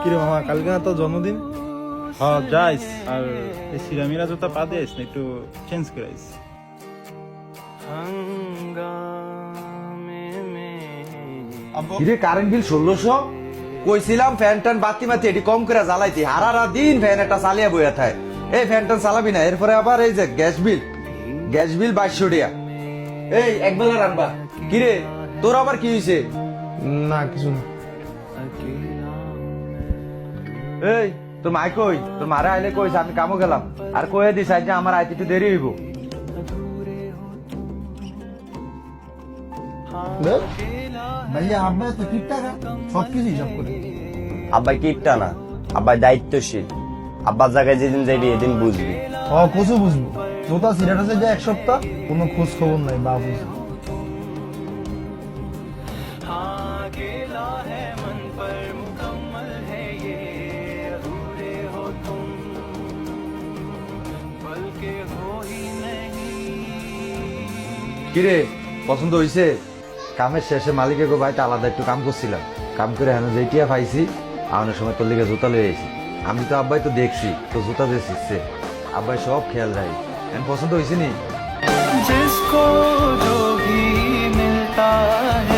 কিরে মামা, কালকে না তোর জন্মদিন? হ্যাঁ যাইস। আর এই সিরামিরা জুতা পা দিয়েস না, একটু চেঞ্জ করাইস। কিরে কারেন্ট বিল 1600? কইছিলাম ফ্যান টান বাতি মাতি এটি কম করে জ্বালাইতি, হারা দিন ফ্যান একটা চালিয়ে বইয়া থাকে। এই ফ্যান টান চালাবি না, এরপরে আবার এই যে গ্যাস বিল 2200 টাকা। এই একবেলা রান্না। কিরে তোর আবার কি হয়েছে? না কিছু না। এই তোর মাই কই? তোর মারে আইলে কইছে আমি কামো গেলাম, আর কয়ে দিস আজ যে আমার আইতে একটু দেরি হইব। ভাইয়া আব্বা তো ঠিক টাকা সবকিছু হিসাব করে। আব্বাই কিপটা না, আব্বাই দায়িত্বশীল। আব্বার জায়গায় যেদিন যাবি এদিন বুঝবি। কচু বুঝবো, জোতা সিলেট আছে যে এক সপ্তাহ কোনো খোঁজ খবর নাই বা বুঝবো। কিরে পছন্দ হইছে? কামের শেষে মালিকে গো ভাই আলাদা একটু কাম করছিলাম, কাম করে হেন যেটিয়া পাইছি আনার সময় তোর লিগে জুতা লয়ে আইছি। আমি তো আব্বাই তো দেখছি তো জুতা দিয়ে শিখছে, আব্বাই সব খেয়াল রাখি। এখন পছন্দ হয়েছে নি? जिसको जो भी मिलता है